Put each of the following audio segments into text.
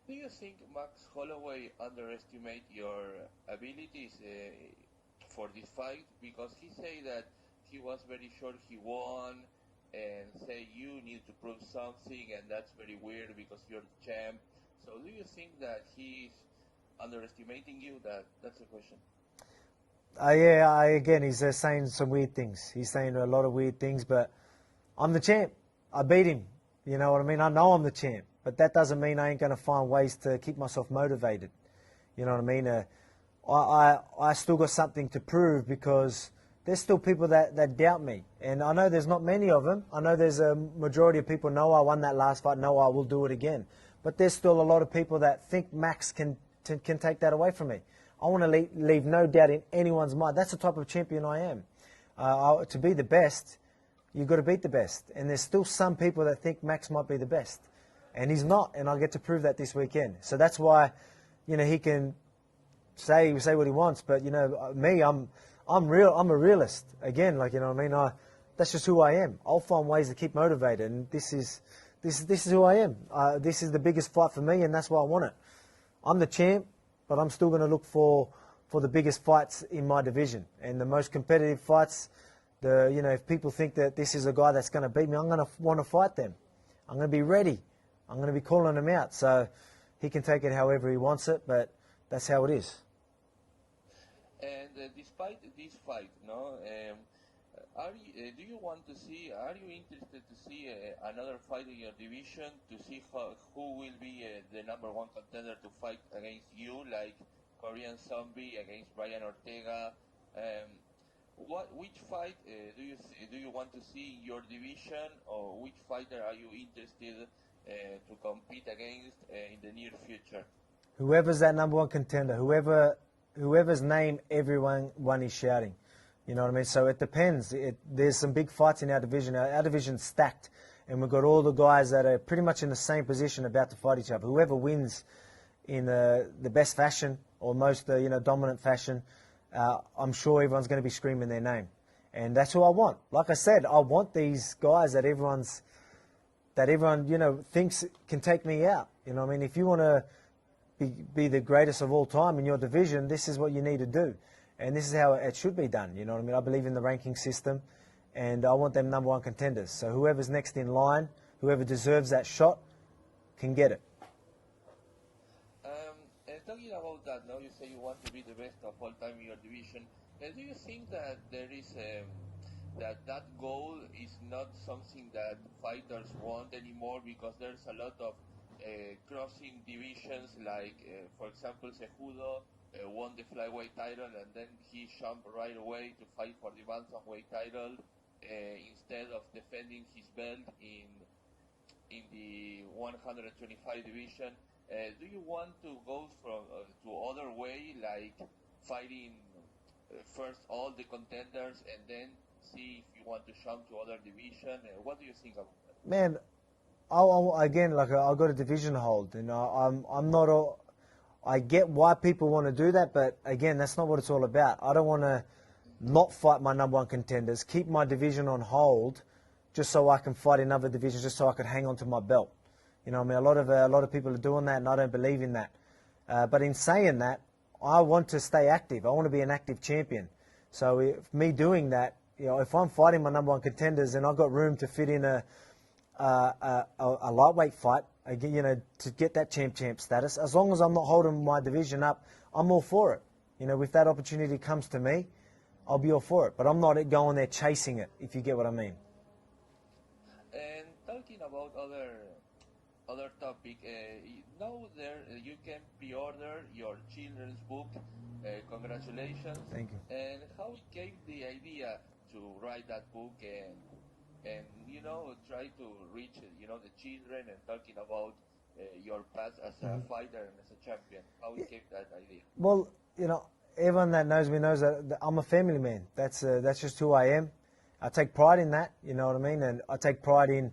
Do you think Max Holloway underestimate your abilities for this fight? Because he said that he was very sure he won, and say you need to prove something, and that's very weird because you're the champ. So do you think that he's underestimating you? That's the question. Yeah, again, he's saying some weird things. He's saying a lot of weird things, but I'm the champ. I beat him. You know what I mean? I know I'm the champ, but that doesn't mean I ain't going to find ways to keep myself motivated. You know what I mean? I still got something to prove because there's still people that doubt me. And I know there's not many of them. I know there's a majority of people know I won that last fight, know I will do it again. But there's still a lot of people that think Max can take that away from me. I want to leave no doubt in anyone's mind. That's the type of champion I am. To be the best, you've got to beat the best. And there's still some people that think Max might be the best. And he's not, and I'll get to prove that this weekend. So that's why, he can say what he wants. But, me, I'm a realist. Again, you know what I mean? That's just who I am. I'll find ways to keep motivated, and this is who I am. This is the biggest fight for me, and that's why I want it. I'm the champ, but I'm still going to look for the biggest fights in my division and the most competitive fights. If people think that this is a guy that's going to beat me, I'm going to want to fight them. I'm going to be ready. I'm going to be calling him out. So he can take it however he wants it, but that's how it is. And despite this fight, do you want to see? Are you interested to see another fight in your division to see who will be the number one contender to fight against you, like Korean Zombie against Brian Ortega? Which fight do you want to see in your division, or which fighter are you interested to compete against in the near future? Whoever's that number one contender, whoever's name everyone is shouting. You know what I mean? So it depends. There's some big fights in our division. Our division's stacked, and we've got all the guys that are pretty much in the same position about to fight each other. Whoever wins in the best fashion or most dominant fashion, I'm sure everyone's going to be screaming their name. And that's who I want. Like I said, I want these guys that everyone thinks can take me out. You know what I mean? If you want to be the greatest of all time in your division, this is what you need to do. And this is how it should be done. You know what I mean? I believe in the ranking system, and I want them number one contenders. So whoever's next in line, whoever deserves that shot, can get it. Talking about that, now you say you want to be the best of all time in your division. Do you think that there is that goal is not something that fighters want anymore, because there's a lot of crossing divisions, like for example Cejudo won the flyweight title and then he jumped right away to fight for the bantamweight title instead of defending his belt in the 125 division. Do you want to go to other way, like fighting first all the contenders and then see if you want to jump to other division? What do you think about that? Man, I've got a division hold, and I'm not. I get why people want to do that, but again, that's not what it's all about. I don't want to not fight my number one contenders, keep my division on hold, just so I can fight in other divisions, just so I could hang on to my belt. You know what I mean? A lot of people are doing that, and I don't believe in that. But in saying that, I want to stay active. I want to be an active champion. So me doing that, if I'm fighting my number one contenders and I've got room to fit in a lightweight fight, to get that champ status, as long as I'm not holding my division up, I'm all for it. If that opportunity comes to me, I'll be all for it. But I'm not going there chasing it, if you get what I mean. And talking about other topic, now you can pre-order your children's book. Congratulations. Thank you. And how it came the idea to write that book and try to reach the children, and talking about your past as a fighter and as a champion? How it came that idea? Well, everyone that knows me knows that I'm a family man. That's just who I am. I take pride in that, you know what I mean? And I take pride in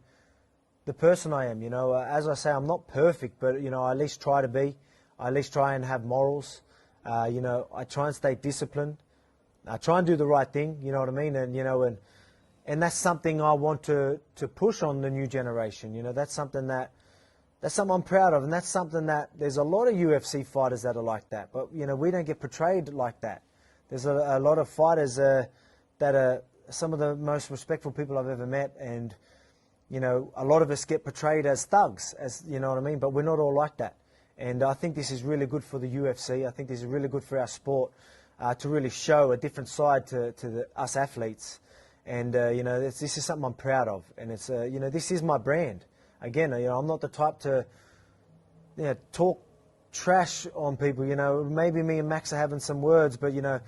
the person I am. As I say, I'm not perfect, but I at least try to be. I at least try and have morals. I try and stay disciplined. I try and do the right thing, you know what I mean? And that's something I want to push on the new generation. That's something that that's something I'm proud of, and that's something that there's a lot of UFC fighters that are like that, but you know, we don't get portrayed like that. There's a lot of fighters that are some of the most respectful people I've ever met, and you know, a lot of us get portrayed as thugs, as you know what I mean, but we're not all like that. And I think this is really good for the UFC. I think this is really good for our sport, to really show a different side to us athletes. And you know, this is something I'm proud of, and it's you know, this is my brand. Again, you know, I'm not the type to talk trash on people. You know, maybe me and Max are having some words, but you know,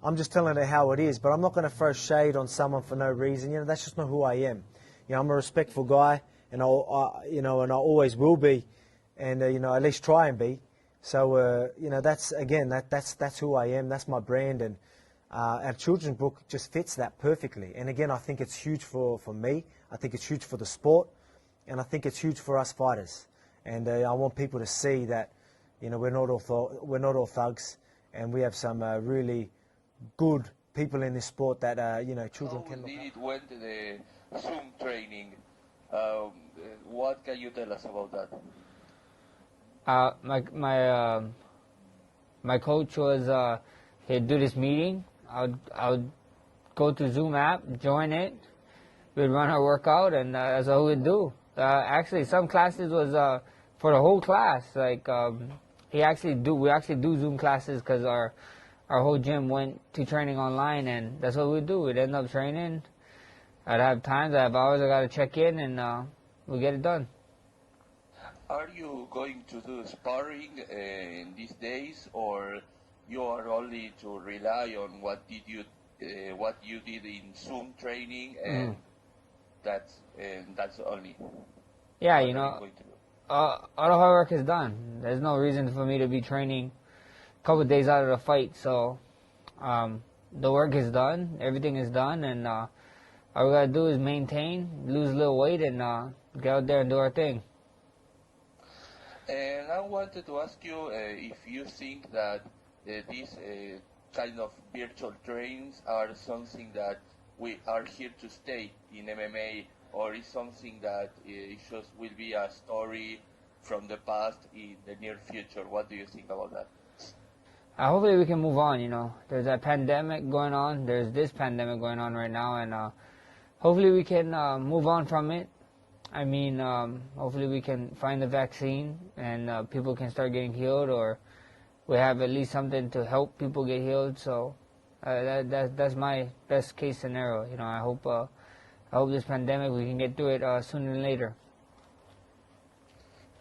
I'm just telling it how it is. But I'm not going to throw shade on someone for no reason. You know, that's just not who I am. You know, I'm a respectful guy, and you know, and I always will be, and you know, at least try and be. So you know, that's again, that's who I am. That's my brand, and our children's book just fits that perfectly. And again, I think it's huge for me. I think it's huge for the sport, and I think it's huge for us fighters. And I want people to see that, you know, we're not all thugs, and we have some really good people in this sport that you know, children can look up. It went the Zoom training. What can you tell us about that? My coach was he'd do this meeting. I would go to Zoom app, join it. We'd run our workout, and that's all we'd do. Actually, some classes was for the whole class. Like we actually do Zoom classes because our whole gym went to training online, and that's what we'd do. We'd end up training. I'd have times, I have hours I got to check in, and we get it done. Are you going to do sparring in these days, or you are only to rely on what you did in Zoom training, and that's only? Yeah, you know, all the hard work is done. There's no reason for me to be training a couple of days out of the fight. So the work is done, everything is done, and all we gotta do is maintain, lose a little weight, and get out there and do our thing. And I wanted to ask you if you think that these kind of virtual trainings are something that we are here to stay in MMA, or is something that it just will be a story from the past in the near future? What do you think about that? Hopefully we can move on, you know. There's a pandemic going on. There's this pandemic going on right now, and hopefully we can move on from it. I mean, hopefully we can find the vaccine, and people can start getting healed, or we have at least something to help people get healed. So that's my best case scenario. You know, I hope this pandemic, we can get through it sooner than later.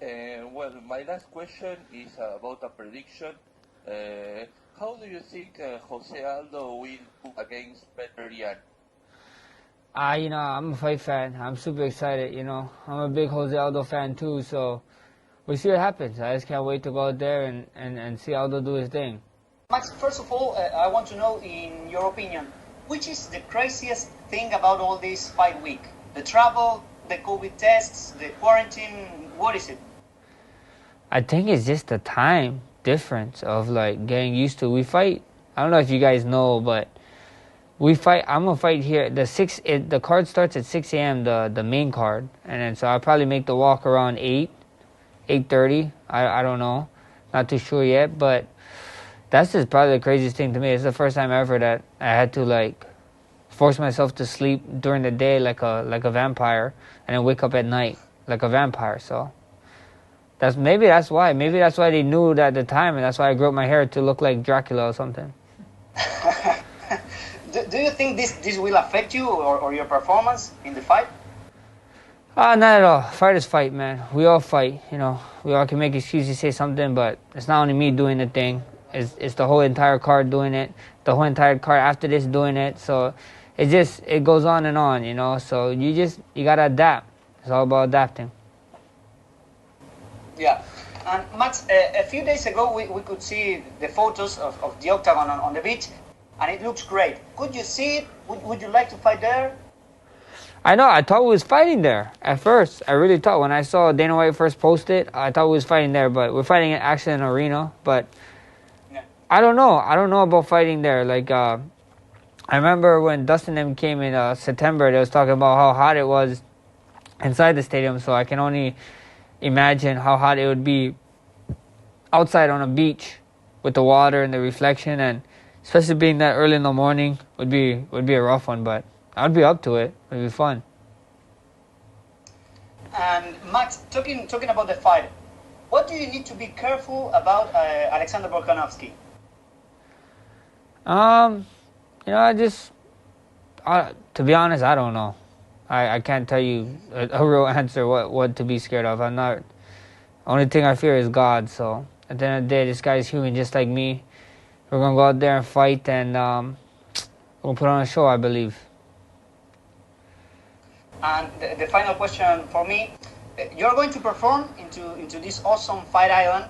Well, my last question is about a prediction. How do you think Jose Aldo will put against Peter? You know, I'm a fight fan. I'm super excited, you know. I'm a big Jose Aldo fan too, so we'll see what happens. I just can't wait to go out there and see Aldo do his thing. Max, first of all, I want to know, in your opinion, which is the craziest thing about all this fight week? The travel, the COVID tests, the quarantine, what is it? I think it's just the time difference of like getting used to. We fight, I don't know if you guys know, but we fight. I'm gonna fight here. The card starts at 6 a.m. the main card, and then so I'll probably make the walk around 8:30. I don't know, not too sure yet. But that's just probably the craziest thing to me. It's the first time ever that I had to like force myself to sleep during the day like a vampire, and then wake up at night like a vampire. So maybe that's why they knew that at the time, and that's why I grew up my hair to look like Dracula or something. Do you think this will affect you or your performance in the fight? Not at all. Fight is fight, man. We all fight, you know. We all can make excuses, say something, but it's not only me doing the thing. It's the whole entire card doing it. The whole entire card after this doing it. So it goes on and on, you know. So you gotta adapt. It's all about adapting. Yeah. And Max, a few days ago we could see the photos of the octagon on the beach, and it looks great. Could you see it? Would you like to fight there? I know. I thought we was fighting there at first. I really thought when I saw Dana White first post it, I thought we was fighting there. But we're fighting actually in an arena. But yeah. I don't know. I don't know about fighting there. Like I remember when Dustin M came in September, they was talking about how hot it was inside the stadium. So I can only imagine how hot it would be outside on a beach with the water and the reflection, and especially being that early in the morning would be a rough one, but I'd be up to it. It'd be fun. And Max, talking about the fight, what do you need to be careful about Alexander Volkanovski? To be honest, I don't know. I can't tell you a real answer what to be scared of. I'm not. Only thing I fear is God. So at the end of the day, this guy's human just like me. We're gonna go out there and fight, and we'll put on a show, I believe. And the final question for me, you're going to perform into this awesome fight island,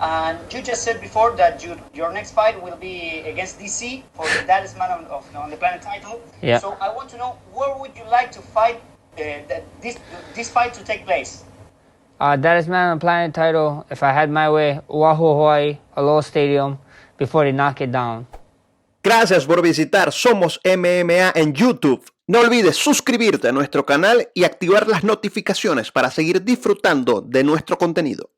and you just said before that your next fight will be against DC for the baddest man on the planet title. Yeah. So I want to know, where would you like to fight this fight to take place? Baddest man on the planet title, if I had my way, Oahu, Hawaii, Aloha Stadium, before they knock it down. Gracias por visitar Somos MMA en YouTube. No olvides suscribirte a nuestro canal y activar las notificaciones para seguir disfrutando de nuestro contenido.